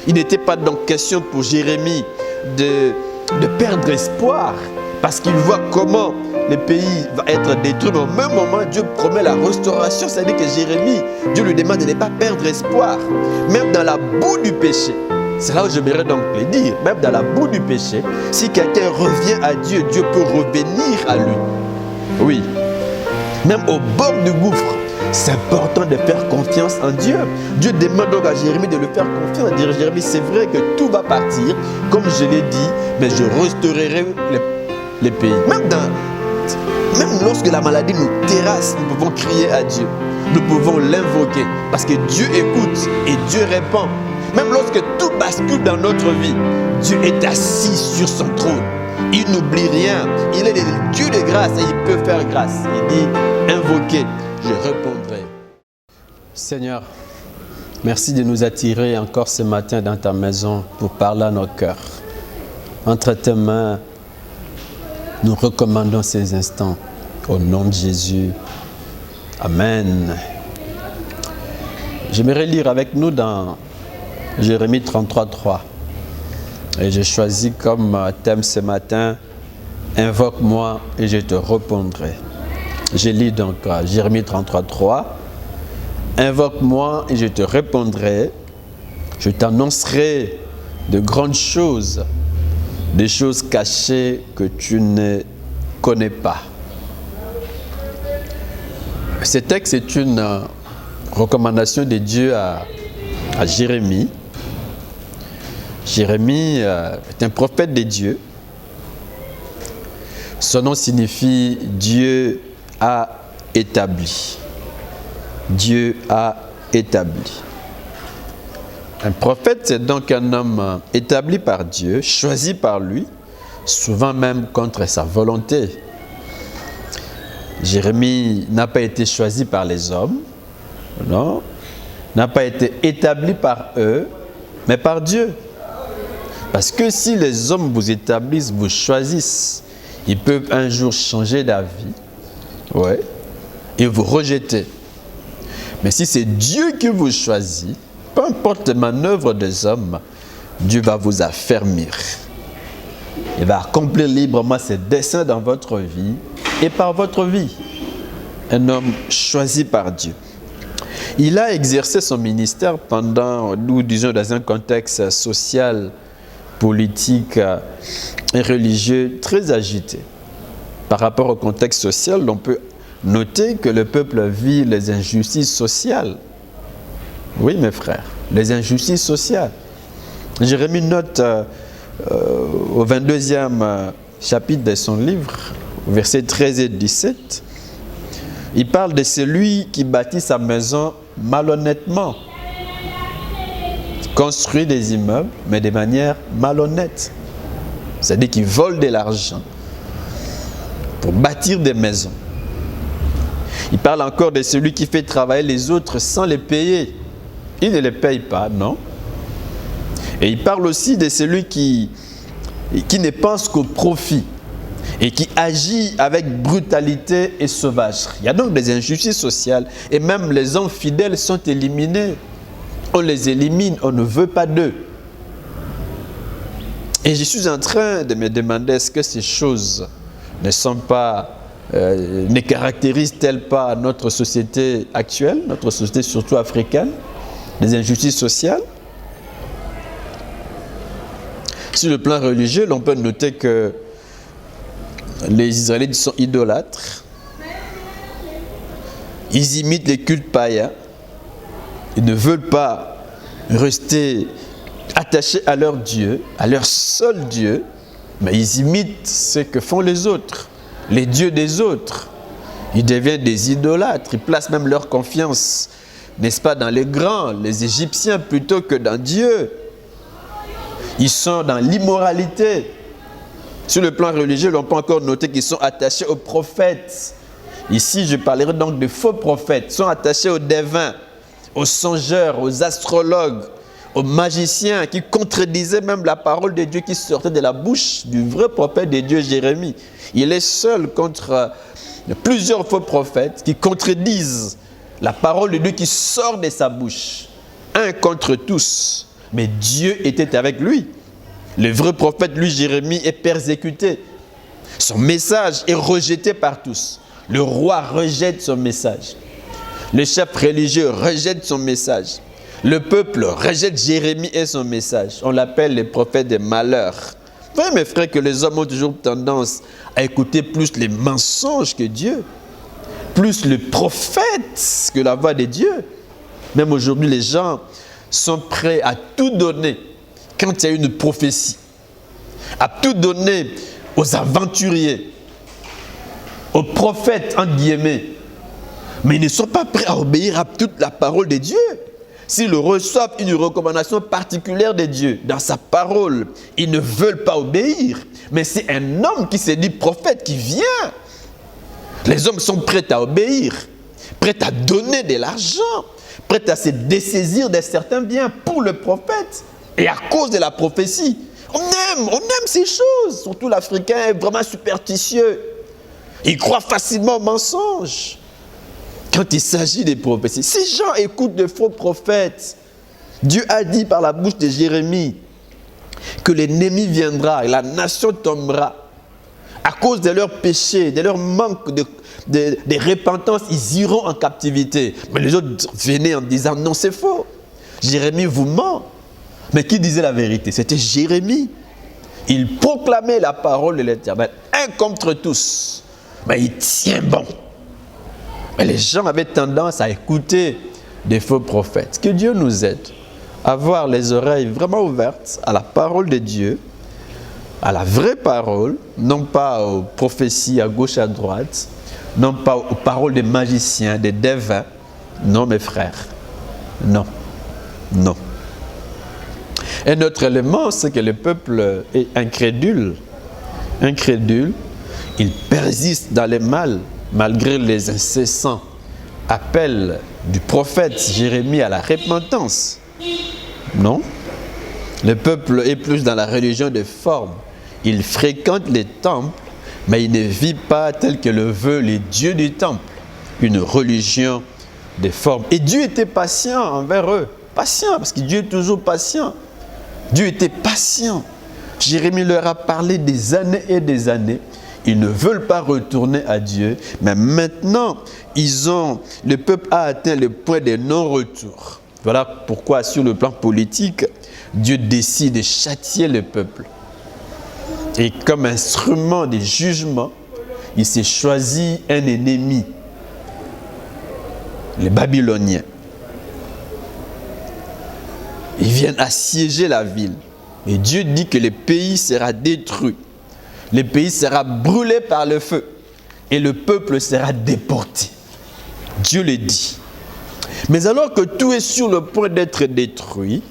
Il n'était pas donc question pour Jérémie de perdre espoir, parce qu'il voit comment le pays va être détruit. Mais au même moment, Dieu promet la restauration. C'est-à-dire que Jérémie, Dieu lui demande de ne pas perdre espoir, même dans la boue du péché. C'est là où j'aimerais donc le dire. Même dans la boue du péché, si quelqu'un revient à Dieu, Dieu peut revenir à lui. Oui. Même au bord du gouffre, c'est important de faire confiance en Dieu. Dieu demande donc à Jérémie de le faire confiance. Dire Jérémie, c'est vrai que tout va partir, comme je l'ai dit, mais je restaurerai les pays. Même lorsque la maladie nous terrasse, nous pouvons crier à Dieu. Nous pouvons l'invoquer parce que Dieu écoute et Dieu répond. Même lorsque tout bascule dans notre vie, Dieu est assis sur son trône. Il n'oublie rien. Il est le Dieu de grâce et il peut faire grâce. Il dit, invoquez, je répondrai. Seigneur, merci de nous attirer encore ce matin dans ta maison pour parler à nos cœurs. Entre tes mains, nous recommandons ces instants. Au nom de Jésus. Amen. J'aimerais lire avec nous dans Jérémie 33:3. Et j'ai choisi comme thème ce matin, invoque-moi et je te répondrai. Je lis donc Jérémie 33:3. Invoque-moi et je te répondrai. Je t'annoncerai de grandes choses, des choses cachées que tu ne connais pas. Ce texte est une recommandation de Dieu à Jérémie. Jérémie est un prophète de Dieu. Son nom signifie Dieu a établi. Dieu a établi. Un prophète, c'est donc un homme établi par Dieu, choisi par lui, souvent même contre sa volonté. Jérémie n'a pas été choisi par les hommes, non, n'a pas été établi par eux, mais par Dieu. Parce que si les hommes vous établissent, vous choisissent, ils peuvent un jour changer d'avis, ouais, et vous rejeter. Mais si c'est Dieu qui vous choisit, peu importe les manœuvres des hommes, Dieu va vous affermir. Il va accomplir librement ses desseins dans votre vie et par votre vie. Un homme choisi par Dieu. Il a exercé son ministère pendant, nous disons, dans un contexte social, politique et religieux très agité. Par rapport au contexte social, on peut noter que le peuple vit les injustices sociales. Oui, mes frères, les injustices sociales. Jérémie note au 22e chapitre de son livre, versets 13 et 17, il parle de celui qui bâtit sa maison malhonnêtement. Construit des immeubles, mais de manière malhonnête. C'est-à-dire qu'il vole de l'argent pour bâtir des maisons. Il parle encore de celui qui fait travailler les autres sans les payer. Il ne les paye pas, non. Et il parle aussi de celui qui ne pense qu'au profit et qui agit avec brutalité et sauvagerie. Il y a donc des injustices sociales et même les hommes fidèles sont éliminés. On les élimine, on ne veut pas d'eux. Et je suis en train de me demander est-ce que ces choses ne caractérisent-elles pas notre société actuelle, notre société surtout africaine, des injustices sociales? Sur le plan religieux, l'on peut noter que les Israélites sont idolâtres. Ils imitent les cultes païens. Ils ne veulent pas rester attachés à leur Dieu, à leur seul Dieu, mais ils imitent ce que font les autres, les dieux des autres. Ils deviennent des idolâtres. Ils placent même leur confiance, n'est-ce pas, dans les grands, les Égyptiens, plutôt que dans Dieu. Ils sont dans l'immoralité. Sur le plan religieux, l'on peut encore noter qu'ils sont attachés aux prophètes. Ici, je parlerai donc de faux prophètes. Ils sont attachés aux devins, aux songeurs, aux astrologues, aux magiciens qui contredisaient même la parole de Dieu qui sortait de la bouche du vrai prophète de Dieu, Jérémie. Il est seul contre plusieurs faux prophètes qui contredisent la parole de Dieu qui sort de sa bouche. Un contre tous. mais Dieu était avec lui. Le vrai prophète, lui, Jérémie, est persécuté. Son message est rejeté par tous. Le roi rejette son message. Le chef religieux rejette son message. Le peuple rejette Jérémie et son message. On l'appelle le prophète des malheurs. Vous voyez, mes frères, que les hommes ont toujours tendance à écouter plus les mensonges que Dieu, plus le prophète que la voix de Dieu. Même aujourd'hui, les gens sont prêts à tout donner quand il y a une prophétie, à tout donner aux aventuriers, aux prophètes, entre guillemets. Mais ils ne sont pas prêts à obéir à toute la parole de Dieu. S'ils reçoivent une recommandation particulière de Dieu dans sa parole, ils ne veulent pas obéir. Mais c'est un homme qui se dit prophète qui vient. Les hommes sont prêts à obéir, prêts à donner de l'argent, prêts à se dessaisir de certains biens pour le prophète. Et à cause de la prophétie, on aime ces choses. Surtout l'Africain est vraiment superstitieux. Il croit facilement aux mensonges. Quand il s'agit des prophéties, ces gens écoutent de faux prophètes. Dieu a dit par la bouche de Jérémie que l'ennemi viendra et la nation tombera. À cause de leurs péchés, de leur manque de repentance, ils iront en captivité. Mais les autres venaient en disant non, c'est faux. Jérémie vous ment. Mais qui disait la vérité? C'était Jérémie. Il proclamait la parole de l'Éternel, un contre tous. Mais il tient bon. Mais les gens avaient tendance à écouter des faux prophètes. Que Dieu nous aide à avoir les oreilles vraiment ouvertes à la parole de Dieu, à la vraie parole, non pas aux prophéties à gauche à droite, non pas aux paroles des magiciens, des devins. Non, mes frères. Non. Non. Un autre élément, c'est que le peuple est incrédule. Incrédule, il persiste dans le mal, malgré les incessants appels du prophète Jérémie à la repentance. Non. Le peuple est plus dans la religion de forme. Il fréquente les temples, mais il ne vit pas tel que le veut les dieux du temple. Une religion de forme. Et Dieu était patient envers eux. Patient, parce que Dieu est toujours patient. Dieu était patient. Jérémie leur a parlé des années et des années. Ils ne veulent pas retourner à Dieu. Mais maintenant, le peuple a atteint le point de non-retour. Voilà pourquoi, sur le plan politique, Dieu décide de châtier le peuple. Et comme instrument de jugement, il s'est choisi un ennemi, les Babyloniens. Ils viennent assiéger la ville. Et Dieu dit que le pays sera détruit. Le pays sera brûlé par le feu. Et le peuple sera déporté. Dieu le dit. Mais alors que tout est sur le point d'être détruit,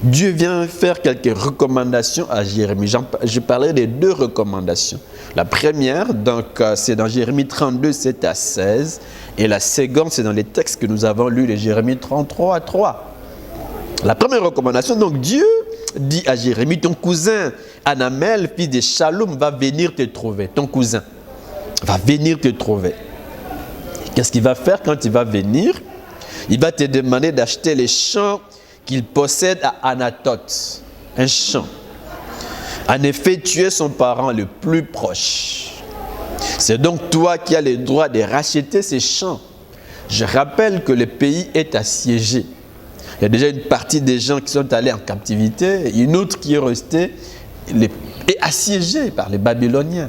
Dieu vient faire quelques recommandations à Jérémie. Je parlerai des deux recommandations. La première, donc, c'est dans Jérémie 32, 7 à 16. Et la seconde, c'est dans les textes que nous avons lus, les Jérémie 33 à 3. La première recommandation, donc Dieu dit à Jérémie, ton cousin Anamel, fils de Shalom, va venir te trouver. Ton cousin va venir te trouver. Qu'est-ce qu'il va faire quand il va venir? Il va te demander d'acheter les champs qu'il possède à Anatoth. Un champ. En effet, tu es son parent le plus proche. C'est donc toi qui as le droit de racheter ces champs. Je rappelle que le pays est assiégé. Il y a déjà une partie des gens qui sont allés en captivité, une autre qui est restée est assiégée par les Babyloniens.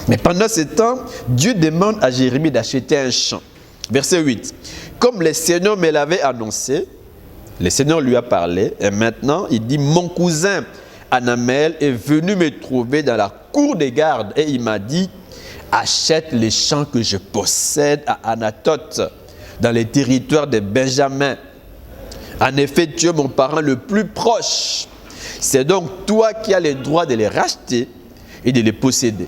Mais pendant ce temps, Dieu demande à Jérémie d'acheter un champ. Verset 8. Comme le Seigneur me l'avait annoncé, le Seigneur lui a parlé, et maintenant il dit, mon cousin Anamel est venu me trouver dans la cour des gardes, et il m'a dit, achète les champs que je possède à Anatoth, dans les territoires de Benjamin. En effet, tu es mon parent le plus proche. C'est donc toi qui as le droit de les racheter et de les posséder.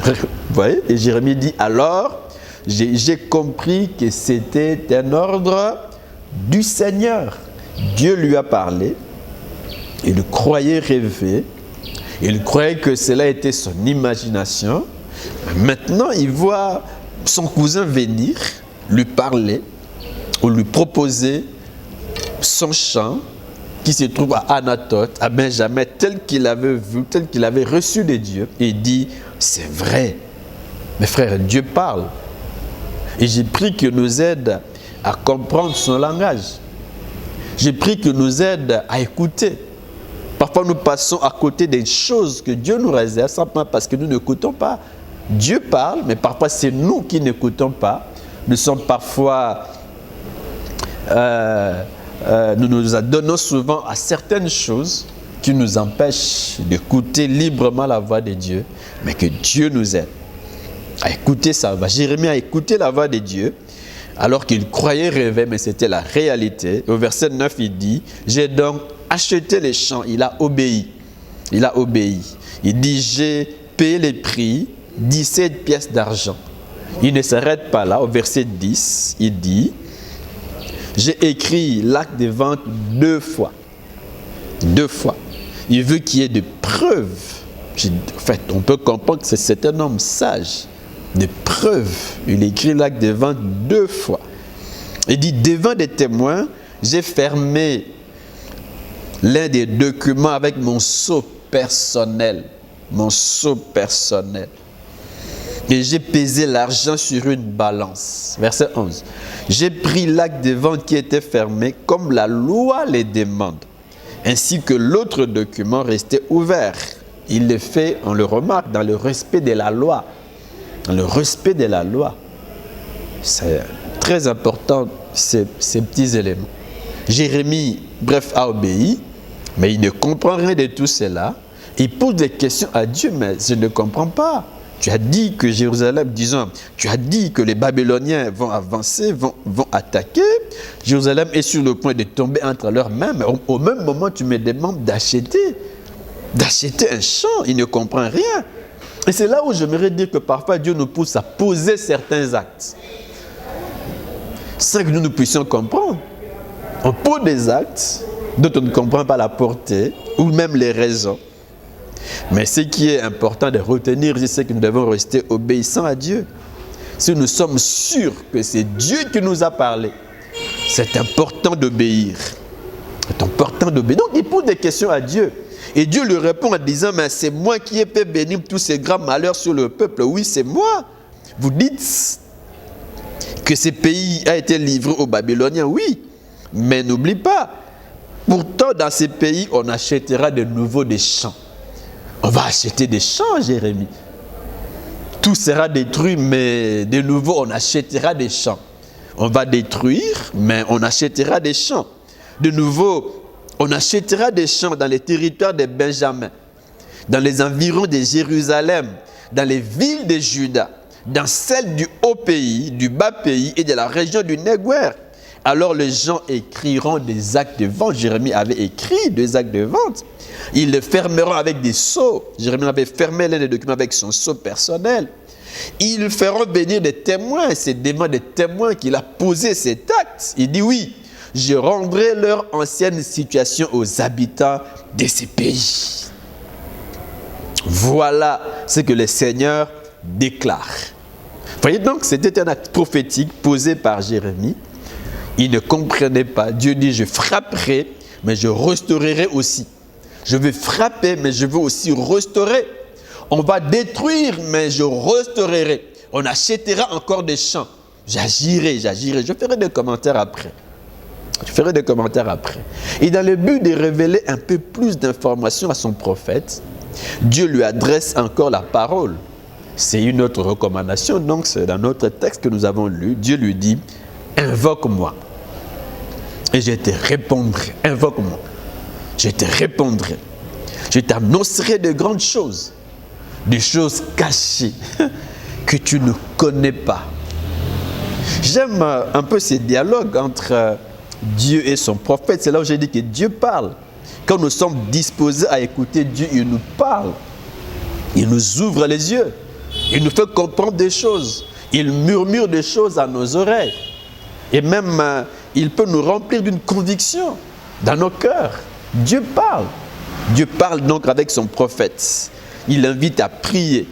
Vous voyez? Et Jérémie dit, alors, j'ai compris que c'était un ordre du Seigneur. Dieu lui a parlé. Il croyait rêver. Il croyait que cela était son imagination. Maintenant, il voit son cousin venir, lui parler ou lui proposer son champ qui se trouve à Anathoth, à Benjamin, tel qu'il avait vu, tel qu'il avait reçu de Dieu. Et il dit, c'est vrai. Mes frères, Dieu parle. Et j'ai pris qu'il nous aide à comprendre son langage. J'ai pris qu'il nous aide à écouter. Parfois, nous passons à côté des choses que Dieu nous réserve, simplement parce que nous n'écoutons pas. Dieu parle, mais parfois, c'est nous qui n'écoutons pas. Nous sommes parfois... nous nous adonnons souvent à certaines choses qui nous empêchent d'écouter librement la voix de Dieu, mais que Dieu nous aide à écouter sa voix. Jérémie a écouté la voix de Dieu alors qu'il croyait rêver, mais c'était la réalité. Au verset 9, il dit, j'ai donc acheté les champs. Il a obéi. Il a obéi. Il dit, j'ai payé les prix, 17 pièces d'argent. Il ne s'arrête pas là. Au verset 10, il dit, j'ai écrit l'acte de vente 2 fois. 2 fois. Il veut qu'il y ait des preuves. En fait, on peut comprendre que c'est un homme sage. Des preuves. Il écrit l'acte de vente 2 fois. Il dit, devant des témoins, j'ai fermé l'un des documents avec mon sceau personnel. Mon sceau personnel. Et j'ai pesé l'argent sur une balance. Verset 11. J'ai pris l'acte de vente qui était fermé comme la loi les demande, ainsi que l'autre document restait ouvert. Il le fait, on le remarque, dans le respect de la loi. Dans le respect de la loi. C'est très important, ces petits éléments. Jérémie, bref, a obéi, mais il ne comprend rien de tout cela. Il pose des questions à Dieu, mais je ne comprends pas. Tu as dit que Jérusalem, disons, tu as dit que les Babyloniens vont avancer, vont attaquer. Jérusalem est sur le point de tomber entre leurs mains, mais au même moment, tu me demandes d'acheter un champ. Il ne comprend rien. Et c'est là où j'aimerais dire que parfois Dieu nous pousse à poser certains actes, sans que nous puissions comprendre. On pose des actes dont on ne comprend pas la portée ou même les raisons. Mais ce qui est important de retenir, c'est que nous devons rester obéissants à Dieu. Si nous sommes sûrs que c'est Dieu qui nous a parlé, c'est important d'obéir. C'est important d'obéir. Donc il pose des questions à Dieu. Et Dieu lui répond en disant, mais c'est moi qui ai fait bénir tous ces grands malheurs sur le peuple. Oui, c'est moi. Vous dites que ce pays a été livré aux Babyloniens. Oui, mais n'oublie pas. Pourtant, dans ces pays, on achètera de nouveau des champs. On va acheter des champs, Jérémie. Tout sera détruit, mais de nouveau, on achètera des champs. On va détruire, mais on achètera des champs. De nouveau, on achètera des champs dans les territoires de Benjamin, dans les environs de Jérusalem, dans les villes de Juda, dans celles du haut pays, du bas pays et de la région du Néguer. Alors les gens écriront des actes de vente. Jérémie avait écrit des actes de vente. Ils le fermeront avec des sceaux. Jérémie avait fermé l'un des documents avec son sceau personnel. Ils feront venir des témoins. C'est devant des témoins qu'il a posé cet acte. Il dit oui, je rendrai leur ancienne situation aux habitants de ces pays. Voilà ce que le Seigneur déclare. Vous voyez donc, c'était un acte prophétique posé par Jérémie. Il ne comprenait pas. Dieu dit, je frapperai, mais je restaurerai aussi. Je vais frapper, mais je veux aussi restaurer. On va détruire, mais je restaurerai. On achètera encore des champs. J'agirai. Je ferai des commentaires après. Et dans le but de révéler un peu plus d'informations à son prophète, Dieu lui adresse encore la parole. C'est une autre recommandation, donc c'est dans notre texte que nous avons lu. Dieu lui dit, invoque-moi et je te répondrai. Invoque-moi, je te répondrai. Je t'annoncerai de grandes choses, des choses cachées que tu ne connais pas. J'aime un peu ces dialogues entre Dieu et son prophète. C'est là où j'ai dit que Dieu parle. Quand nous sommes disposés à écouter Dieu, il nous parle. Il nous ouvre les yeux. Il nous fait comprendre des choses. Il murmure des choses à nos oreilles. Et même, il peut nous remplir d'une conviction dans nos cœurs. Dieu parle. Dieu parle donc avec son prophète. Il l'invite à prier.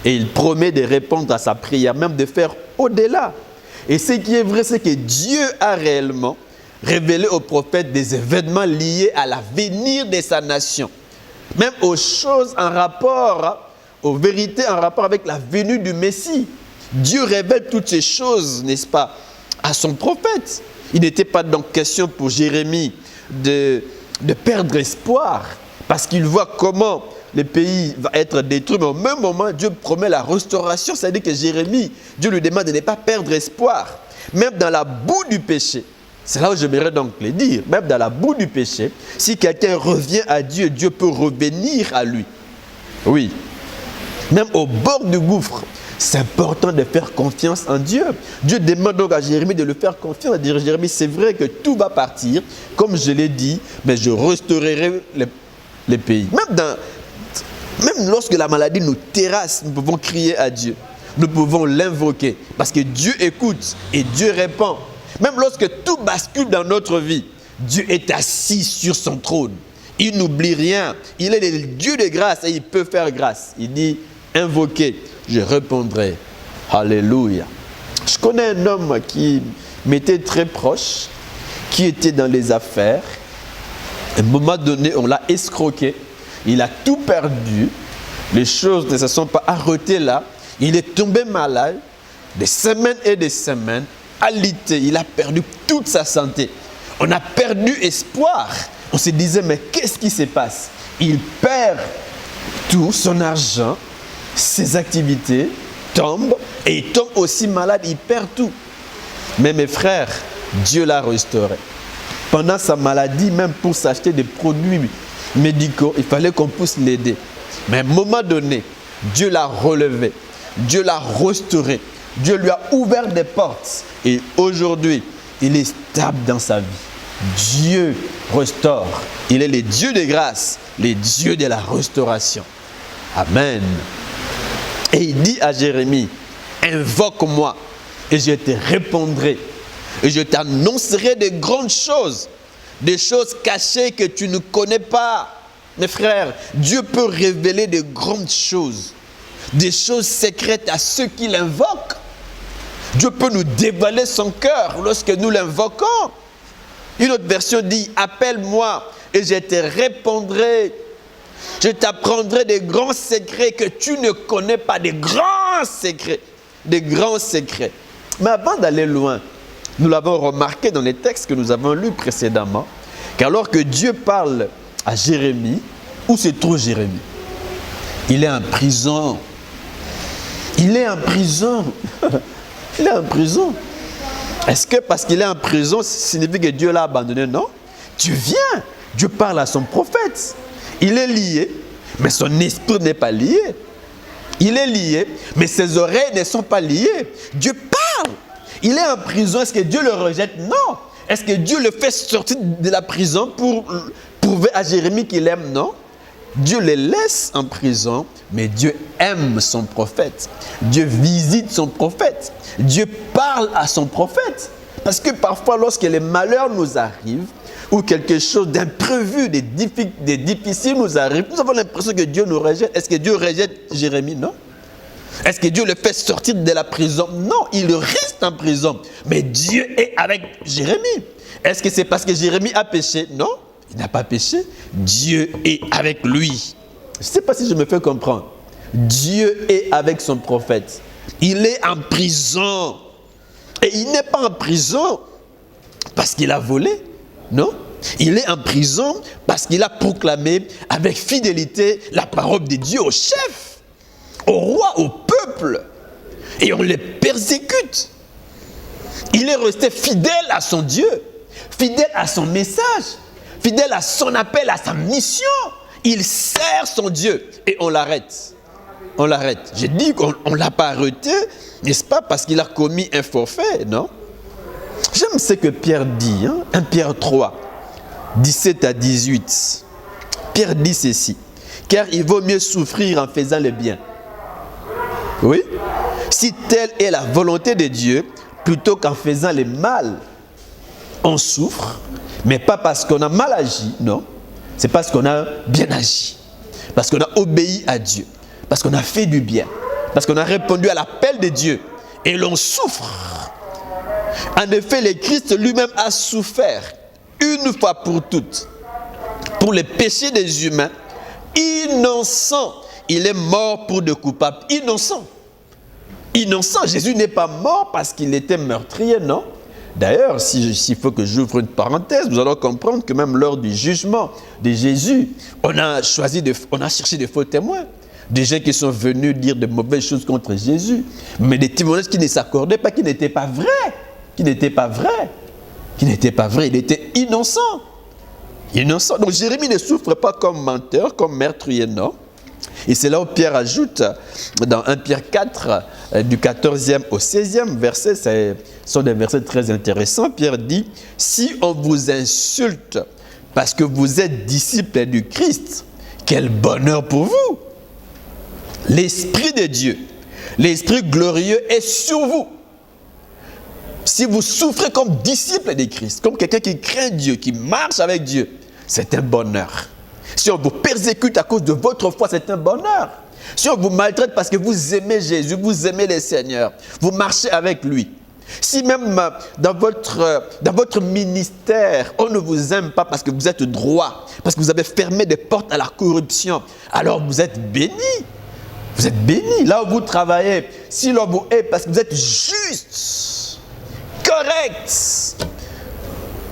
Et il promet de répondre à sa prière, même de faire au-delà. Et ce qui est vrai, c'est que Dieu a réellement révélé au prophète des événements liés à l'avenir de sa nation. Même aux choses en rapport, aux vérités en rapport avec la venue du Messie. Dieu révèle toutes ces choses, n'est-ce pas, à son prophète. Il n'était pas donc question pour Jérémie de perdre espoir, parce qu'il voit comment le pays va être détruit, mais au même moment, Dieu promet la restauration. C'est-à-dire que Jérémie, Dieu lui demande de ne pas perdre espoir, même dans la boue du péché. C'est là où j'aimerais donc le dire. Même dans la boue du péché, si quelqu'un revient à Dieu, Dieu peut revenir à lui. Oui. Même au bord du gouffre, c'est important de faire confiance en Dieu. Dieu demande donc à Jérémie de le faire confiance, de dire Jérémie, c'est vrai que tout va partir, comme je l'ai dit, mais je restaurerai les pays. Même lorsque la maladie nous terrasse, nous pouvons crier à Dieu. Nous pouvons l'invoquer, parce que Dieu écoute et Dieu répond. Même lorsque tout bascule dans notre vie, Dieu est assis sur son trône. Il n'oublie rien. Il est le Dieu de grâce et il peut faire grâce. Il dit, invoquez, je répondrai. Alléluia. Je connais un homme qui m'était très proche, qui était dans les affaires. À un moment donné, on l'a escroqué. Il a tout perdu. Les choses ne se sont pas arrêtées là. Il est tombé malade. Des semaines et des semaines. Alité. Il a perdu toute sa santé. On a perdu espoir. On se disait, mais qu'est-ce qui se passe? Il perd tout, son argent, ses activités, tombe, et il tombe aussi malade, il perd tout. Mais mes frères, Dieu l'a restauré. Pendant sa maladie, même pour s'acheter des produits médicaux, il fallait qu'on puisse l'aider. Mais à un moment donné, Dieu l'a relevé, Dieu l'a restauré, Dieu lui a ouvert des portes. Et aujourd'hui, il est stable dans sa vie. Dieu restaure. Il est le Dieu de grâce, le Dieu de la restauration. Amen. Et il dit à Jérémie, invoque-moi et je te répondrai. Et je t'annoncerai de grandes choses, des choses cachées que tu ne connais pas. Mes frères, Dieu peut révéler de grandes choses, des choses secrètes à ceux qui l'invoquent. Dieu peut nous dévoiler son cœur lorsque nous l'invoquons. Une autre version dit, appelle-moi et je te répondrai. Je t'apprendrai des grands secrets que tu ne connais pas, des grands secrets, des grands secrets. Mais avant d'aller loin, nous l'avons remarqué dans les textes que nous avons lus précédemment, qu'alors que Dieu parle à Jérémie, où se trouve Jérémie? Il est en prison. Il est en prison. Il est en prison. Est-ce que parce qu'il est en prison, ça signifie que Dieu l'a abandonné? Non. Dieu vient. Dieu parle à son prophète. Il est lié, mais son esprit n'est pas lié. Il est lié, mais ses oreilles ne sont pas liées. Dieu parle. Il est en prison. Est-ce que Dieu le rejette? Non. Est-ce que Dieu le fait sortir de la prison pour prouver à Jérémie qu'il aime? Non. Dieu le laisse en prison, mais Dieu aime son prophète. Dieu visite son prophète. Dieu parle à son prophète. Parce que parfois, lorsque les malheurs nous arrivent, ou quelque chose d'imprévu, de difficile nous arrive, nous avons l'impression que Dieu nous rejette. Est-ce que Dieu rejette Jérémie? Non. Est-ce que Dieu le fait sortir de la prison? Non, il reste en prison. Mais Dieu est avec Jérémie. Est-ce que c'est parce que Jérémie a péché? Non, il n'a pas péché. Dieu est avec lui. Je ne sais pas si je me fais comprendre. Dieu est avec son prophète. Il est en prison. Et il n'est pas en prison parce qu'il a volé. Non, il est en prison parce qu'il a proclamé avec fidélité la parole de Dieu au chef, au roi, au peuple. Et on les persécute. Il est resté fidèle à son Dieu, fidèle à son message, fidèle à son appel, à sa mission. Il sert son Dieu et on l'arrête. On l'arrête. J'ai dit qu'on ne l'a pas arrêté, n'est-ce pas, parce qu'il a commis un forfait, non? J'aime ce que Pierre dit, 1 Pierre 3, 17 à 18. Pierre dit ceci, car il vaut mieux souffrir en faisant le bien. Oui, si telle est la volonté de Dieu, plutôt qu'en faisant le mal. On souffre, mais pas parce qu'on a mal agi, non. C'est parce qu'on a bien agi, parce qu'on a obéi à Dieu, parce qu'on a fait du bien, parce qu'on a répondu à l'appel de Dieu. Et l'on souffre. En effet, le Christ lui-même a souffert une fois pour toutes, pour les péchés des humains, innocent. Il est mort pour de coupables. Innocent. Innocent. Jésus n'est pas mort parce qu'il était meurtrier, non? D'ailleurs, s'il faut que j'ouvre une parenthèse, vous allez comprendre que même lors du jugement de Jésus, on a cherché des faux témoins. Des gens qui sont venus dire de mauvaises choses contre Jésus. Mais des témoignages qui ne s'accordaient pas, qui n'étaient pas vrais. Qui n'étaient pas vrais. Qui n'étaient pas vrais. Il était innocent. Innocent. Donc Jérémie ne souffre pas comme menteur, comme meurtrier, non. Et c'est là où Pierre ajoute, dans 1 Pierre 4, du 14e au 16e verset, ce sont des versets très intéressants. Pierre dit, « Si on vous insulte parce que vous êtes disciples du Christ, quel bonheur pour vous! L'Esprit de Dieu, l'Esprit glorieux est sur vous. Si vous souffrez comme disciple de Christ, comme quelqu'un qui craint Dieu, qui marche avec Dieu, c'est un bonheur. Si on vous persécute à cause de votre foi, c'est un bonheur. Si on vous maltraite parce que vous aimez Jésus, vous aimez le Seigneur, vous marchez avec lui. Si même dans votre ministère, on ne vous aime pas parce que vous êtes droit, parce que vous avez fermé des portes à la corruption, alors vous êtes béni. Vous êtes béni. Là où vous travaillez, si l'on vous hait parce que vous êtes juste, correct,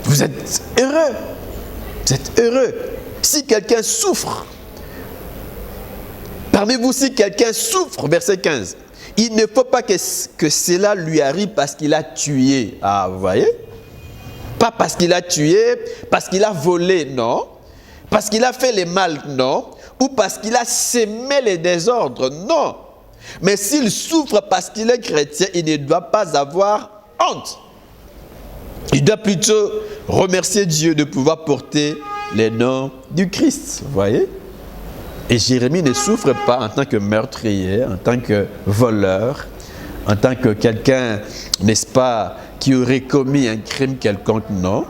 vous êtes heureux. Vous êtes heureux. Si quelqu'un souffre, parmi vous, si quelqu'un souffre, verset 15, il ne faut pas que cela lui arrive parce qu'il a tué. Ah, vous voyez? Pas parce qu'il a tué, parce qu'il a volé, non. Parce qu'il a fait le mal, non. Ou parce qu'il a sémé les désordres, non. Mais s'il souffre parce qu'il est chrétien, il ne doit pas avoir honte. Il doit plutôt remercier Dieu de pouvoir porter les noms du Christ, vous voyez? Et Jérémie ne souffre pas en tant que meurtrier, en tant que voleur, en tant que quelqu'un, n'est-ce pas, qui aurait commis un crime quelconque, non.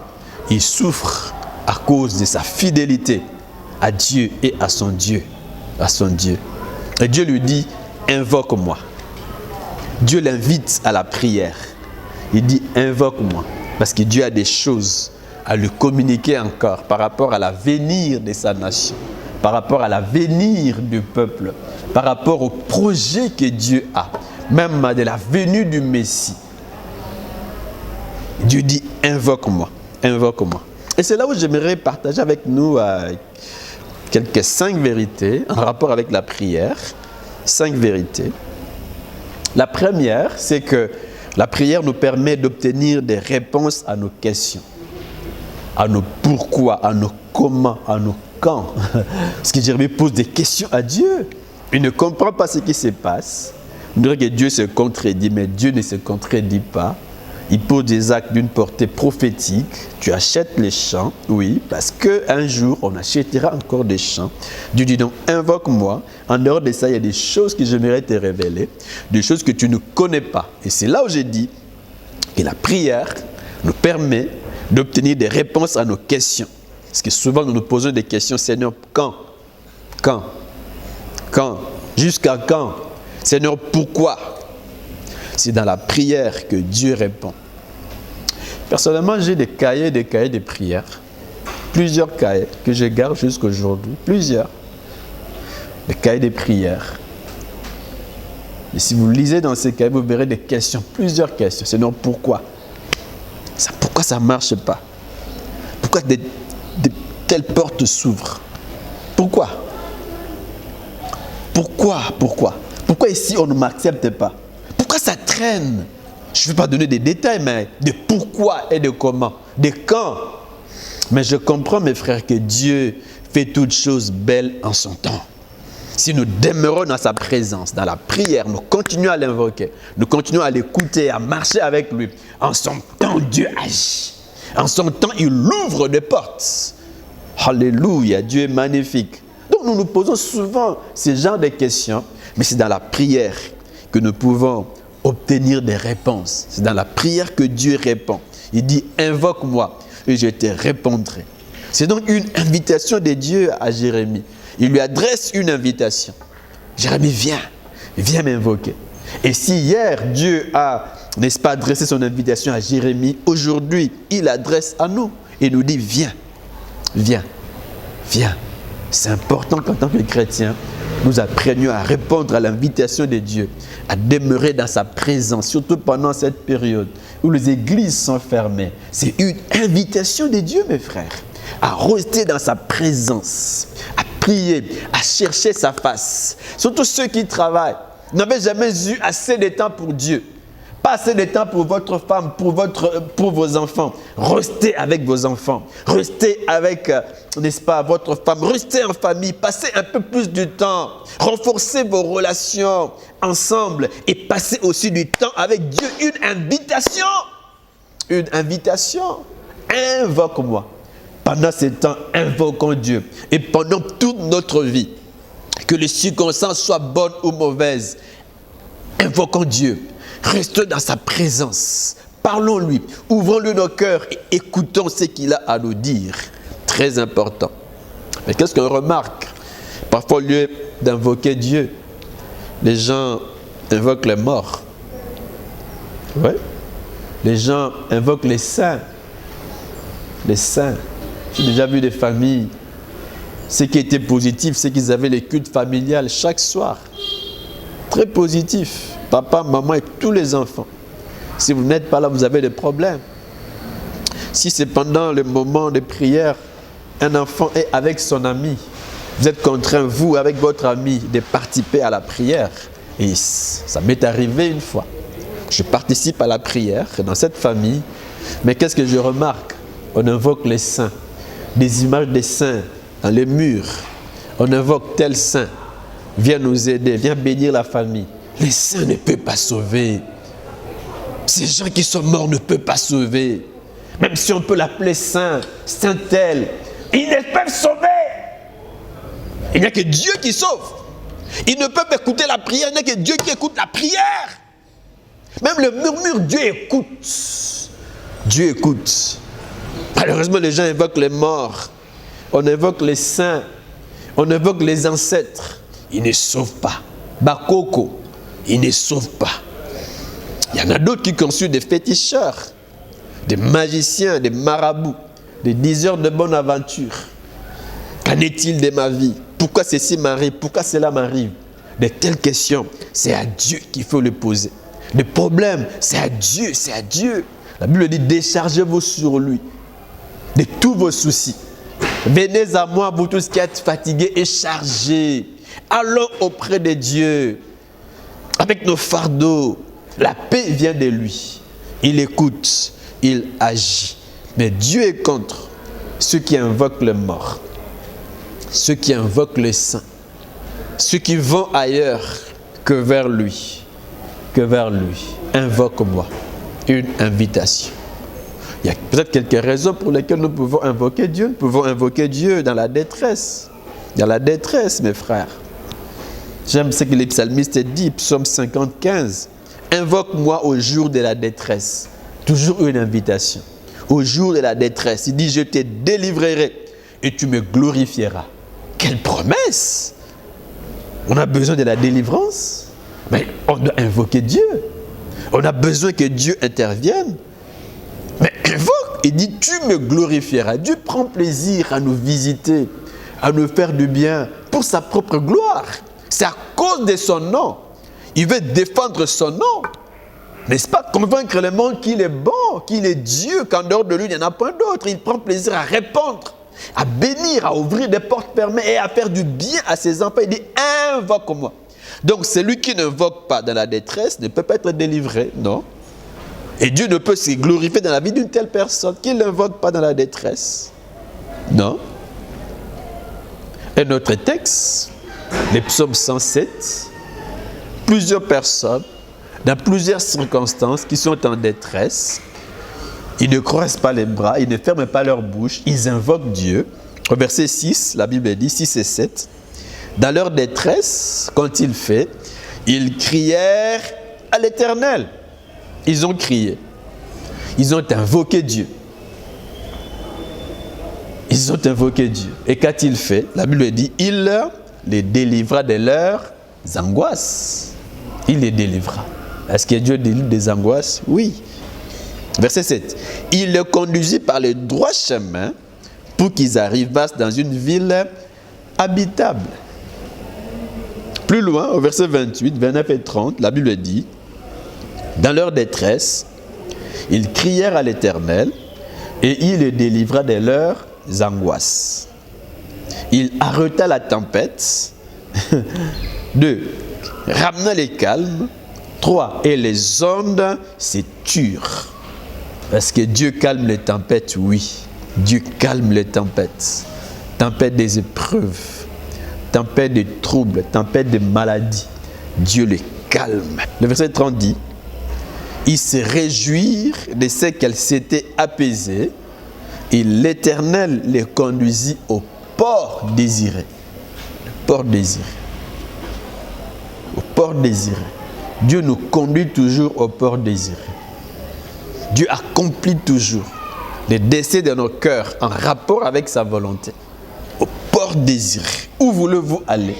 Il souffre à cause de sa fidélité à Dieu et à son Dieu. À son Dieu. Et Dieu lui dit, invoque-moi. Dieu l'invite à la prière. Il dit, invoque-moi. Parce que Dieu a des choses à lui communiquer encore par rapport à l'avenir de sa nation, par rapport à l'avenir du peuple, par rapport au projet que Dieu a, même de la venue du Messie. Dieu dit, invoque-moi, invoque-moi. Et c'est là où j'aimerais partager avec nous quelques 5 vérités en rapport avec la prière. 5 vérités. La première, c'est que la prière nous permet d'obtenir des réponses à nos questions, à nos pourquoi, à nos comment, à nos quand. Parce que Jérémie pose des questions à Dieu. Il ne comprend pas ce qui se passe. On dirait que Dieu se contredit, mais Dieu ne se contredit pas. Il pose des actes d'une portée prophétique. Tu achètes les champs, oui, parce qu'un jour, on achètera encore des champs. Dieu dit donc, invoque-moi. En dehors de ça, il y a des choses que j'aimerais te révéler, des choses que tu ne connais pas. Et c'est là où j'ai dit que la prière nous permet d'obtenir des réponses à nos questions. Parce que souvent, nous nous posons des questions, Seigneur, quand? Quand? Quand? Jusqu'à quand? Seigneur, pourquoi? C'est dans la prière que Dieu répond. Personnellement, j'ai des cahiers de prière. Plusieurs cahiers que je garde jusqu'à aujourd'hui. Plusieurs. Des cahiers de prière. Et si vous lisez dans ces cahiers, vous verrez des questions, plusieurs questions. Seigneur, pourquoi? Pourquoi ça ne marche pas? Pourquoi telles portes s'ouvrent? Pourquoi? Pourquoi ici on ne m'accepte pas? Pourquoi ça traîne? Je ne vais pas donner des détails, mais de pourquoi et de comment, de quand. Mais je comprends, mes frères, que Dieu fait toutes choses belles en son temps. Si nous demeurons dans sa présence, dans la prière, nous continuons à l'invoquer, nous continuons à l'écouter, à marcher avec lui. En son temps, Dieu agit. En son temps, il ouvre des portes. Alléluia, Dieu est magnifique. Donc nous nous posons souvent ce genre de questions, mais c'est dans la prière que nous pouvons obtenir des réponses. C'est dans la prière que Dieu répond. Il dit, invoque-moi et je te répondrai. C'est donc une invitation de Dieu à Jérémie. Il lui adresse une invitation. Jérémie, viens m'invoquer. Et si hier, Dieu a, n'est-ce pas, adressé son invitation à Jérémie, aujourd'hui, il adresse à nous. et nous dit, viens, viens, viens. C'est important qu'en tant que chrétiens, nous apprenions à répondre à l'invitation de Dieu, à demeurer dans sa présence, surtout pendant cette période où les églises sont fermées. C'est une invitation de Dieu, mes frères, à rester dans sa présence, à prier, à chercher sa face. Surtout ceux qui travaillent, n'avaient jamais eu assez de temps pour Dieu. Pas assez de temps pour votre femme, pour vos enfants. Restez avec vos enfants. Restez avec, n'est-ce pas, votre femme. Restez en famille. Passez un peu plus de temps. Renforcez vos relations ensemble. Et passez aussi du temps avec Dieu. Une invitation. Une invitation. Invoque-moi. Pendant ce temps, invoquons Dieu. Et pendant toute notre vie, que les circonstances soient bonnes ou mauvaises, invoquons Dieu. Restons dans sa présence. Parlons-lui. Ouvrons-lui nos cœurs et écoutons ce qu'il a à nous dire. Très important. Mais qu'est-ce qu'on remarque? Parfois, au lieu d'invoquer Dieu, les gens invoquent les morts. Oui. Les gens invoquent les saints. Les saints. J'ai déjà vu des familles. Ce qui était positif, c'est qu'ils avaient les cultes familiales chaque soir. Très positif. Papa, maman et tous les enfants. Si vous n'êtes pas là, vous avez des problèmes. Si c'est pendant le moment de prière, un enfant est avec son ami, vous êtes contraint, vous, avec votre ami, de participer à la prière. Et ça m'est arrivé une fois. Je participe à la prière dans cette famille. Mais qu'est-ce que je remarque? On invoque les saints. Des images des saints dans les murs. On invoque tel saint. Viens nous aider, viens bénir la famille. Les saints ne peuvent pas sauver. Ces gens qui sont morts ne peuvent pas sauver. Même si on peut l'appeler saint, saint tel, ils ne peuvent sauver. Il n'y a que Dieu qui sauve. Ils ne peuvent écouter la prière, il n'y a que Dieu qui écoute la prière. Même le murmure, Dieu écoute. Dieu écoute. Malheureusement, les gens invoquent les morts. On invoque les saints. On invoque les ancêtres. Ils ne sauvent pas. Bakoko. Ils ne sauvent pas. Il y en a d'autres qui conçuent des féticheurs, des magiciens, des marabouts, des diseurs de bonne aventure. Qu'en est-il de ma vie? Pourquoi ceci m'arrive? Pourquoi cela m'arrive? De telles questions, c'est à Dieu qu'il faut les poser. Les problèmes, c'est à Dieu, c'est à Dieu. La Bible dit, déchargez-vous sur lui de tous vos soucis. Venez à moi, vous tous qui êtes fatigués et chargés. Allons auprès de Dieu. Avec nos fardeaux, la paix vient de lui. Il écoute, il agit. Mais Dieu est contre ceux qui invoquent les morts, ceux qui invoquent les saints, ceux qui vont ailleurs que vers lui. Que vers lui. Invoque-moi. Une invitation. Il y a peut-être quelques raisons pour lesquelles nous pouvons invoquer Dieu. Nous pouvons invoquer Dieu dans la détresse. Dans la détresse, mes frères. J'aime ce que les psalmistes disent, psaume 50-15. Invoque-moi au jour de la détresse. Toujours une invitation. Au jour de la détresse, il dit, je te délivrerai et tu me glorifieras. Quelle promesse! On a besoin de la délivrance, mais on doit invoquer Dieu. On a besoin que Dieu intervienne. Mais invoque, il dit, tu me glorifieras. Dieu prend plaisir à nous visiter, à nous faire du bien pour sa propre gloire. C'est à cause de son nom. Il veut défendre son nom. N'est-ce pas? Convaincre le monde qu'il est bon, qu'il est Dieu, qu'en dehors de lui, il n'y en a pas d'autre. Il prend plaisir à répondre, à bénir, à ouvrir des portes fermées et à faire du bien à ses enfants. Il dit, invoque-moi. Donc, celui qui n'invoque pas dans la détresse ne peut pas être délivré, non? Et Dieu ne peut se glorifier dans la vie d'une telle personne qui ne l'invoque pas dans la détresse. Non? Un autre texte, les psaumes 107, plusieurs personnes, dans plusieurs circonstances, qui sont en détresse, ils ne croisent pas les bras, ils ne ferment pas leur bouche, ils invoquent Dieu. Au verset 6, la Bible dit, 6 et 7, dans leur détresse, quand il fait, ils crièrent à l'Éternel. Ils ont crié. Ils ont invoqué Dieu. Ils ont invoqué Dieu. Et qu'a-t-il fait? La Bible dit, il les délivra de leurs angoisses. Il les délivra. Est-ce que Dieu délivre des angoisses? Oui. Verset 7. Il les conduisit par le droit chemin pour qu'ils arrivassent dans une ville habitable. Plus loin, au verset 28, 29 et 30, la Bible dit, dans leur détresse, ils crièrent à l'Éternel et il les délivra de leurs angoisses. Il arrêta la tempête. 2. Ramena les calmes. 3. Et les ondes se turent. Parce que Dieu calme les tempêtes, oui. Dieu calme les tempêtes. Tempête des épreuves, tempête de troubles, tempête de maladies. Dieu les calme. Le verset 30 dit, ils se réjouirent de ce qu'elles s'étaient apaisées et l'Éternel les conduisit au port désiré. Le port désiré. Au port désiré. Dieu nous conduit toujours au port désiré. Dieu accomplit toujours les désirs de nos cœurs en rapport avec sa volonté. Au port désiré. Où voulez-vous aller?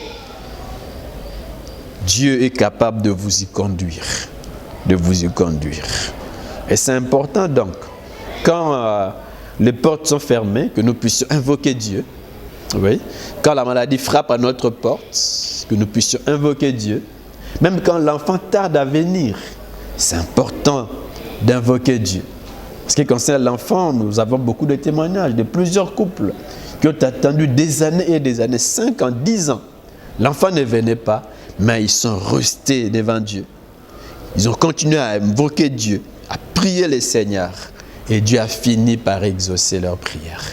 Dieu est capable de vous y conduire. De vous y conduire. Et c'est important donc, quand les portes sont fermées, que nous puissions invoquer Dieu. Oui. Quand la maladie frappe à notre porte, que nous puissions invoquer Dieu. Même quand l'enfant tarde à venir, c'est important d'invoquer Dieu. En ce qui concerne l'enfant, nous avons beaucoup de témoignages de plusieurs couples qui ont attendu des années et des années, 5 ans, 10 ans. L'enfant ne venait pas, mais ils sont restés devant Dieu. Ils ont continué à invoquer Dieu, à prier le Seigneur. Et Dieu a fini par exaucer leur prière.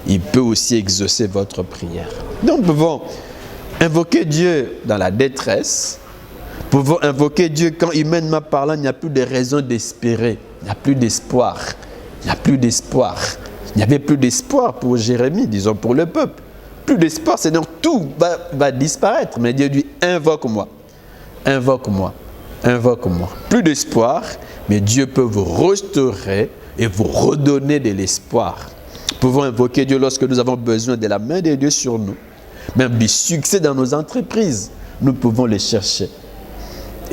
Il peut aussi exaucer votre prière. Donc nous pouvons invoquer Dieu dans la détresse. Nous pouvons invoquer Dieu quand humainement parlant, il n'y a plus de raison d'espérer. Il n'y a plus d'espoir. Il n'y a plus d'espoir. Il n'y avait plus d'espoir pour Jérémie, disons pour le peuple. Plus d'espoir, c'est donc tout va disparaître. Mais Dieu dit, invoque-moi. Invoque-moi. Invoque-moi. Plus d'espoir, mais Dieu peut vous restaurer et vous redonner de l'espoir. Nous pouvons invoquer Dieu lorsque nous avons besoin de la main de Dieu sur nous. Même du succès dans nos entreprises, nous pouvons les chercher.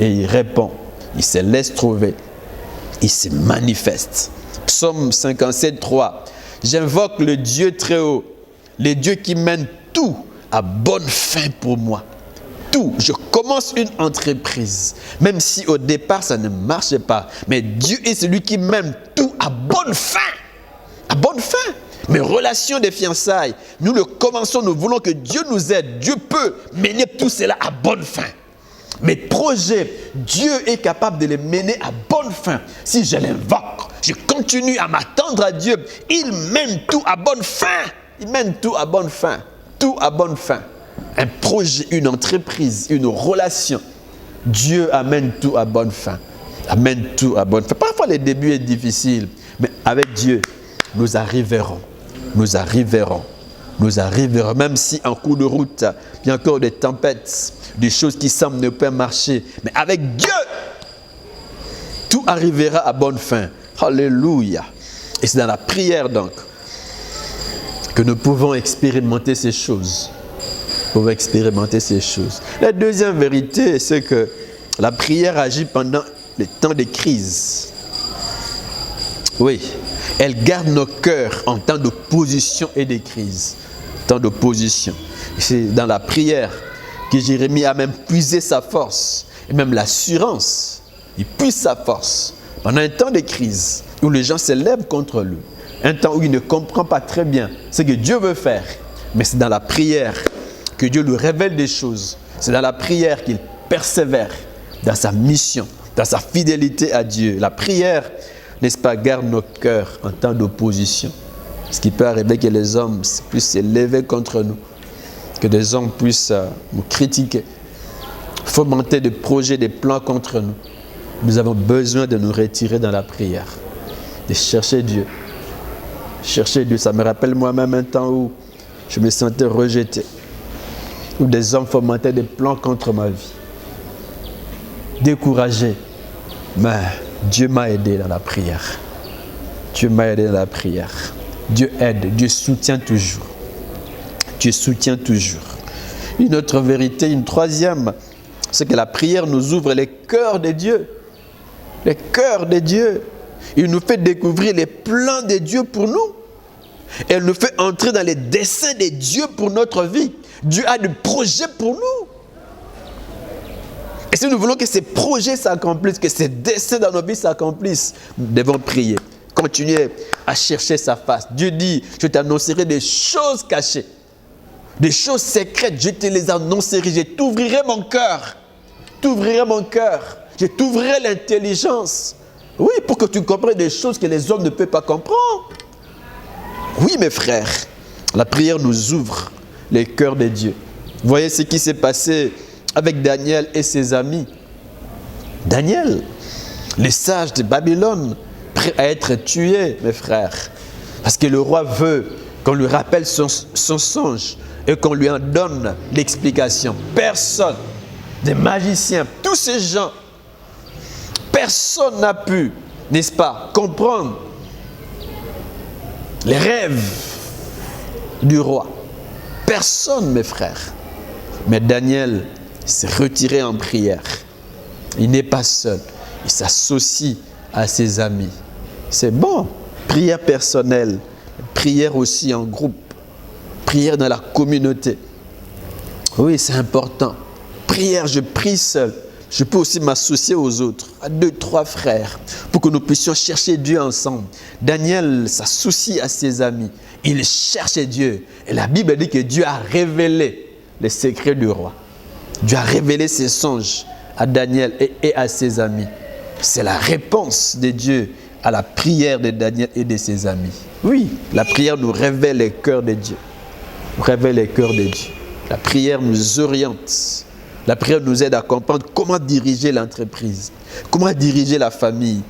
Et il répond, il se laisse trouver, il se manifeste. Psaume 57, 3. J'invoque le Dieu très haut, le Dieu qui mène tout à bonne fin pour moi. Tout. Je commence une entreprise, même si au départ ça ne marchait pas. Mais Dieu est celui qui mène tout à bonne fin. À bonne fin. Mes relations de fiançailles, nous le commençons, nous voulons que Dieu nous aide. Dieu peut mener tout cela à bonne fin. Mes projets, Dieu est capable de les mener à bonne fin. Si je l'invoque, je continue à m'attendre à Dieu. Il mène tout à bonne fin. Il mène tout à bonne fin. Tout à bonne fin. Un projet, une entreprise, une relation. Dieu amène tout à bonne fin. Amène tout à bonne fin. Parfois, le début est difficile. Mais avec Dieu, nous arriverons. Nous arriverons. Nous arriverons. Même si en cours de route, il y a encore des tempêtes, des choses qui semblent ne pas marcher. Mais avec Dieu, tout arrivera à bonne fin. Alléluia. Et c'est dans la prière donc que nous pouvons expérimenter ces choses. Nous pouvons expérimenter ces choses. La deuxième vérité, c'est que la prière agit pendant les temps de crise. Oui, elle garde nos cœurs en temps d'opposition et de crise. Temps d'opposition. C'est dans la prière que Jérémie a même puisé sa force et même l'assurance. Il puise sa force pendant un temps de crise où les gens se lèvent contre lui. Un temps où il ne comprend pas très bien ce que Dieu veut faire. Mais c'est dans la prière que Dieu lui révèle des choses. C'est dans la prière qu'il persévère dans sa mission, dans sa fidélité à Dieu. La prière, n'est-ce pas, garde nos cœurs en temps d'opposition. Ce qui peut arriver que les hommes puissent se lever contre nous, que des hommes puissent nous critiquer, fomenter des projets, des plans contre nous. Nous avons besoin de nous retirer dans la prière, de chercher Dieu. Chercher Dieu, ça me rappelle moi-même un temps où je me sentais rejeté, où des hommes fomentaient des plans contre ma vie. Découragé, mais Dieu m'a aidé dans la prière. Dieu m'a aidé dans la prière. Dieu aide, Dieu soutient toujours. Dieu soutient toujours. Une autre vérité, une troisième, c'est que la prière nous ouvre les cœurs de Dieu. Les cœurs de Dieu. Il nous fait découvrir les plans de Dieu pour nous. Elle nous fait entrer dans les desseins de Dieu pour notre vie. Dieu a des projets pour nous. Et si nous voulons que ces projets s'accomplissent, que ces desseins dans nos vies s'accomplissent, nous devons prier. Continuer à chercher sa face. Dieu dit, je t'annoncerai des choses cachées. Des choses secrètes, je te les annoncerai. Je t'ouvrirai mon cœur. T'ouvrirai mon cœur. Je t'ouvrirai l'intelligence. Oui, pour que tu comprennes des choses que les hommes ne peuvent pas comprendre. Oui, mes frères, la prière nous ouvre les cœurs de Dieu. Voyez ce qui s'est passé avec Daniel et ses amis. Daniel, le sage de Babylone, prêt à être tué, mes frères. Parce que le roi veut qu'on lui rappelle son songe et qu'on lui en donne l'explication. Personne, des magiciens, tous ces gens, personne n'a pu, n'est-ce pas, comprendre les rêves du roi. Personne, mes frères. Mais Daniel s'est retiré en prière. Il n'est pas seul. Il s'associe à ses amis. C'est bon. Prière personnelle. Prière aussi en groupe. Prière dans la communauté. Oui, c'est important. Prière, je prie seul. Je peux aussi m'associer aux autres, à 2, 3 frères, pour que nous puissions chercher Dieu ensemble. Daniel s'associe à ses amis. Il cherche Dieu. Et la Bible dit que Dieu a révélé les secrets du roi. Dieu a révélé ses songes à Daniel et à ses amis. C'est la réponse de Dieu à la prière de Daniel et de ses amis. Oui, la prière nous révèle les cœurs de Dieu. Révèle les cœurs de Dieu. La prière nous oriente. La prière nous aide à comprendre comment diriger l'entreprise, comment diriger la famille,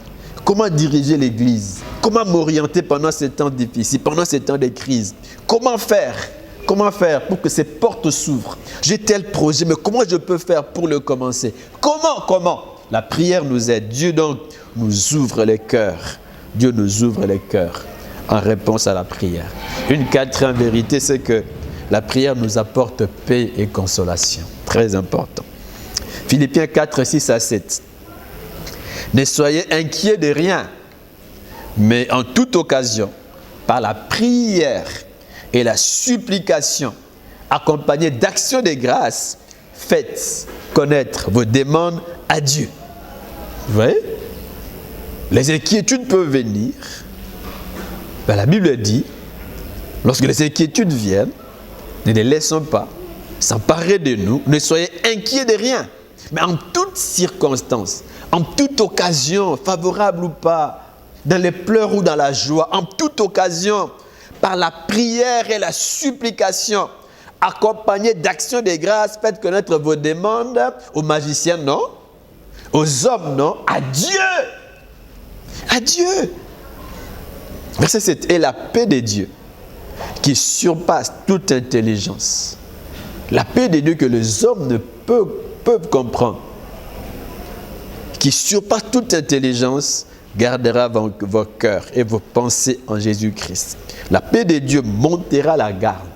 comment diriger l'église, comment m'orienter pendant ces temps difficiles, pendant ces temps de crise. Comment faire pour que ces portes s'ouvrent? J'ai tel projet, mais comment je peux faire pour le commencer? Comment? La prière nous aide. Dieu donc nous ouvre les cœurs. Dieu nous ouvre les cœurs en réponse à la prière. Une quatrième vérité, c'est que la prière nous apporte paix et consolation. Très important. Philippiens 4, 6 à 7. Ne soyez inquiets de rien, mais en toute occasion, par la prière et la supplication, accompagnées d'actions de grâce, faites connaître vos demandes à Dieu. Vous voyez? Les inquiétudes peuvent venir. Ben, la Bible dit, lorsque les inquiétudes viennent, ne les laissons pas s'emparer de nous. Ne soyez inquiets de rien. Mais en toutes circonstances, en toute occasion, favorable ou pas, dans les pleurs ou dans la joie, en toute occasion, par la prière et la supplication, accompagnées d'actions de grâce, faites connaître vos demandes aux magiciens, non? Aux hommes, non? À Dieu! À Dieu! Verset 7. Et la paix de Dieu, qui surpasse toute intelligence. La paix de Dieu que les hommes ne peuvent comprendre, qui surpasse toute intelligence, gardera vos cœurs et vos pensées en Jésus-Christ. La paix de Dieu montera la garde,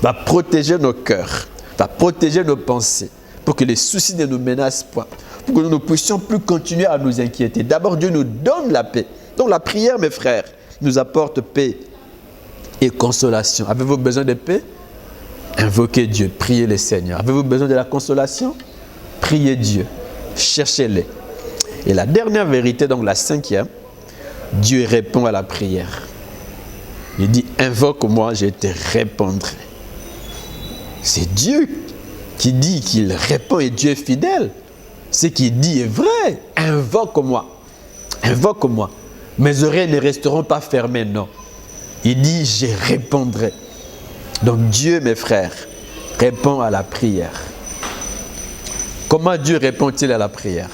va protéger nos cœurs, va protéger nos pensées, pour que les soucis ne nous menacent pas, pour que nous ne puissions plus continuer à nous inquiéter. D'abord, Dieu nous donne la paix. Donc la prière, mes frères, nous apporte paix et consolation. Avez-vous besoin de paix? Invoquez Dieu, priez le Seigneur. Avez-vous besoin de la consolation? Priez Dieu, cherchez-le. Et la dernière vérité, donc la cinquième, Dieu répond à la prière. Il dit, invoque-moi, je te répondrai. C'est Dieu qui dit qu'il répond et Dieu est fidèle. Ce qu'il dit est vrai. Invoque-moi. Invoque-moi. Mes oreilles ne resteront pas fermées, non. Il dit, je répondrai. Donc Dieu, mes frères, répond à la prière. Comment Dieu répond-il à la prière?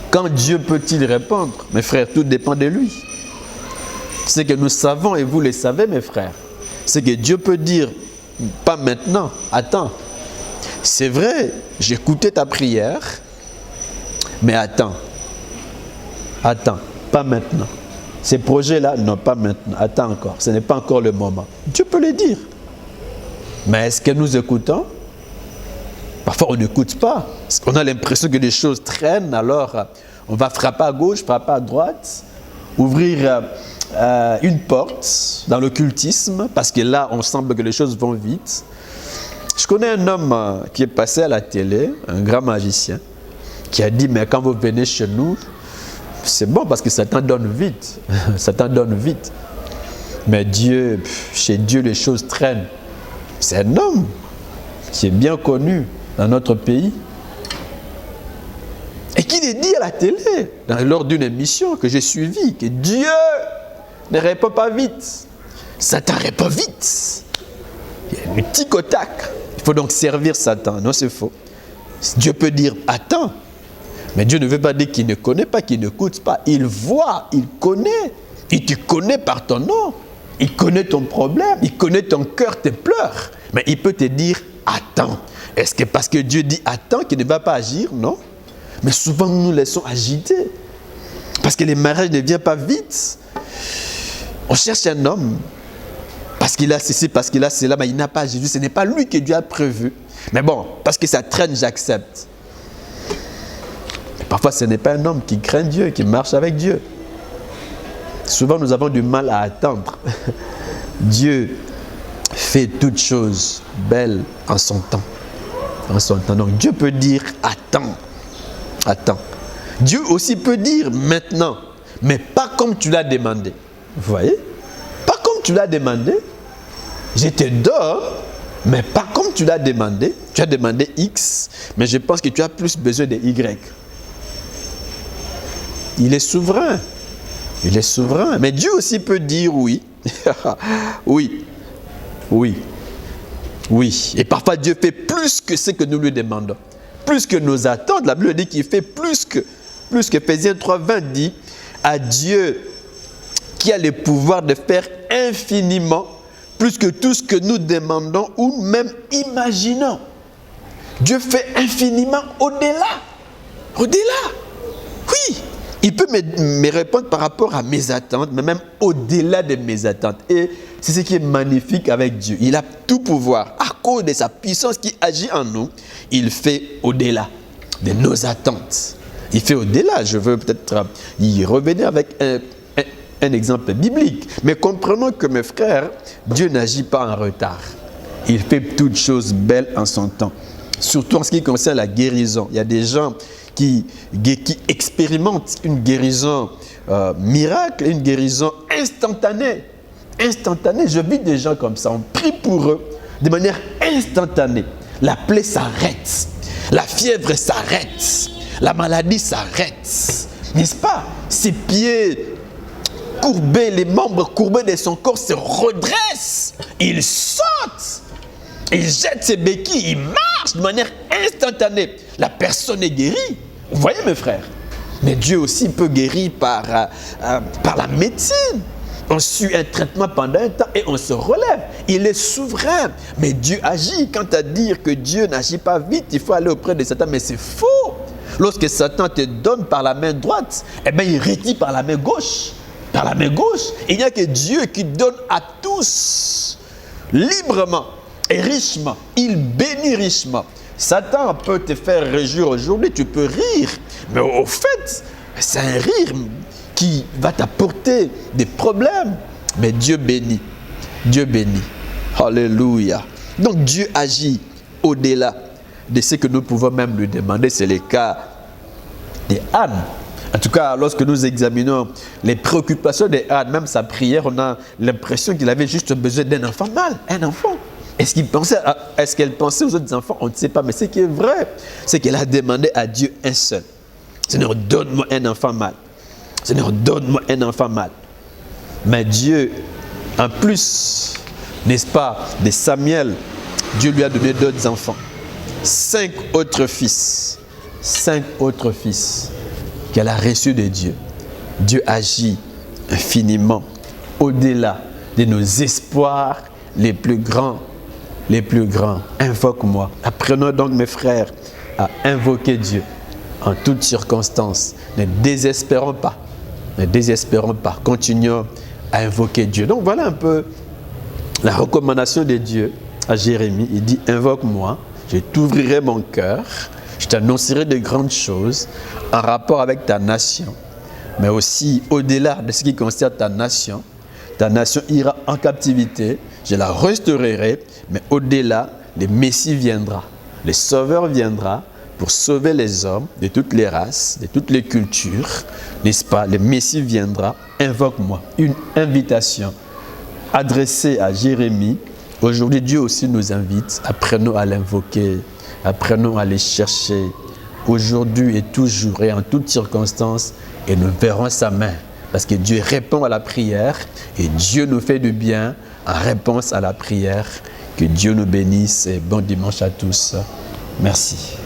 Quand Dieu peut-il répondre? Mes frères, tout dépend de lui. Ce que nous savons, et vous le savez, mes frères, c'est que Dieu peut dire, pas maintenant, attends. C'est vrai, j'écoutais ta prière, mais attends. Attends, pas maintenant. Ces projets-là, non, pas maintenant. Attends encore, ce n'est pas encore le moment. Dieu peut le dire. Mais est-ce que nous écoutons? Parfois, on n'écoute pas. Parce qu'on a l'impression que les choses traînent, alors On va frapper à gauche, frapper à droite, ouvrir une porte dans l'occultisme, parce que là, on semble que les choses vont vite. Je connais un homme qui est passé à la télé, un grand magicien, qui a dit, mais quand vous venez chez nous, c'est bon parce que Satan donne vite. Satan donne vite. Mais Dieu, chez Dieu, les choses traînent. C'est un homme qui est bien connu dans notre pays. Et qui l'a dit à la télé, lors d'une émission que j'ai suivie, que Dieu ne répond pas vite. Satan répond vite. Il y a un tic au tac. Il faut donc servir Satan. Non, c'est faux. Dieu peut dire « attends ». Mais Dieu ne veut pas dire qu'il ne connaît pas, qu'il n'écoute pas. Il voit, il connaît. Il te connaît par ton nom. Il connaît ton problème. Il connaît ton cœur, tes pleurs. Mais il peut te dire « attends ». Est-ce que parce que Dieu dit « attends » qu'il ne va pas agir? Non. Mais souvent, nous nous laissons agiter. Parce que les mariages ne viennent pas vite. On cherche un homme. Parce qu'il a ceci, parce qu'il a cela, mais il n'a pas Jésus. Ce n'est pas lui que Dieu a prévu. Mais bon, parce que ça traîne, j'accepte. Parfois, ce n'est pas un homme qui craint Dieu, qui marche avec Dieu. Souvent, nous avons du mal à attendre. Dieu fait toutes choses belles en son temps. En son temps. Donc, Dieu peut dire « attends, attends ». Dieu aussi peut dire « maintenant », mais pas comme tu l'as demandé. Vous voyez? Pas comme tu l'as demandé. Je te donne, mais pas comme tu l'as demandé. Tu as demandé X, mais je pense que tu as plus besoin de Y. Il est souverain. Il est souverain. Mais Dieu aussi peut dire oui. Oui. Oui. Oui. Et parfois Dieu fait plus que ce que nous lui demandons. Plus que nos attentes. La Bible dit qu'il fait plus que Ephésiens 3:20 dit à Dieu qui a le pouvoir de faire infiniment plus que tout ce que nous demandons ou même imaginons. Dieu fait infiniment au-delà. Au-delà. Oui. Il peut me répondre par rapport à mes attentes, mais même au-delà de mes attentes. Et c'est ce qui est magnifique avec Dieu. Il a tout pouvoir. À cause de sa puissance qui agit en nous, il fait au-delà de nos attentes. Il fait au-delà. Je veux peut-être y revenir avec un exemple biblique. Mais comprenons que mes frères, Dieu n'agit pas en retard. Il fait toutes choses belles en son temps. Surtout en ce qui concerne la guérison. Il y a des gens qui expérimentent une guérison miracle, une guérison instantanée. Instantanée. Je vis des gens comme ça. On prie pour eux de manière instantanée. La plaie s'arrête. La fièvre s'arrête. La maladie s'arrête. N'est-ce pas? Ses pieds courbés, les membres courbés de son corps se redressent. Il saute. Il jette ses béquilles. Il marche de manière instantanée. La personne est guérie. Vous voyez mes frères? Mais Dieu aussi peut guérir par la médecine. On suit un traitement pendant un temps et on se relève. Il est souverain. Mais Dieu agit. Quant à dire que Dieu n'agit pas vite, il faut aller auprès de Satan. Mais c'est faux. Lorsque Satan te donne par la main droite, eh bien, il retire par la main gauche. Par la main gauche. Il n'y a que Dieu qui donne à tous librement et richement. Il bénit richement. Satan peut te faire réjouir aujourd'hui, tu peux rire. Mais au fait, c'est un rire qui va t'apporter des problèmes. Mais Dieu bénit. Dieu bénit. Alléluia. Donc Dieu agit au-delà de ce que nous pouvons même lui demander. C'est le cas d'Anne. En tout cas, lorsque nous examinons les préoccupations d'Anne, même sa prière, on a l'impression qu'il avait juste besoin d'un enfant mâle, un enfant. Est-ce qu'elle pensait aux autres enfants? On ne sait pas, mais ce qui est vrai, c'est qu'elle a demandé à Dieu un seul. Seigneur, donne-moi un enfant mâle. Seigneur, donne-moi un enfant mâle. Mais Dieu, en plus, n'est-ce pas, de Samuel, Dieu lui a donné d'autres enfants. 5 autres fils. 5 autres fils qu'elle a reçus de Dieu. Dieu agit infiniment au-delà de nos espoirs les plus grands. Les plus grands. Invoque-moi. Apprenons donc, mes frères, à invoquer Dieu en toutes circonstances. Ne désespérons pas. Ne désespérons pas. Continuons à invoquer Dieu. Donc voilà un peu la recommandation de Dieu à Jérémie. Il dit, invoque-moi, je t'ouvrirai mon cœur, je t'annoncerai de grandes choses en rapport avec ta nation, mais aussi au-delà de ce qui concerne ta nation ira en captivité, je la restaurerai, mais au-delà, le Messie viendra, le Sauveur viendra pour sauver les hommes de toutes les races, de toutes les cultures, n'est-ce pas? Le Messie viendra, invoque-moi, une invitation adressée à Jérémie. Aujourd'hui, Dieu aussi nous invite, apprenons à l'invoquer, apprenons à les chercher, aujourd'hui et toujours et en toutes circonstances, et nous verrons sa main. Parce que Dieu répond à la prière et Dieu nous fait du bien en réponse à la prière. Que Dieu nous bénisse et bon dimanche à tous. Merci.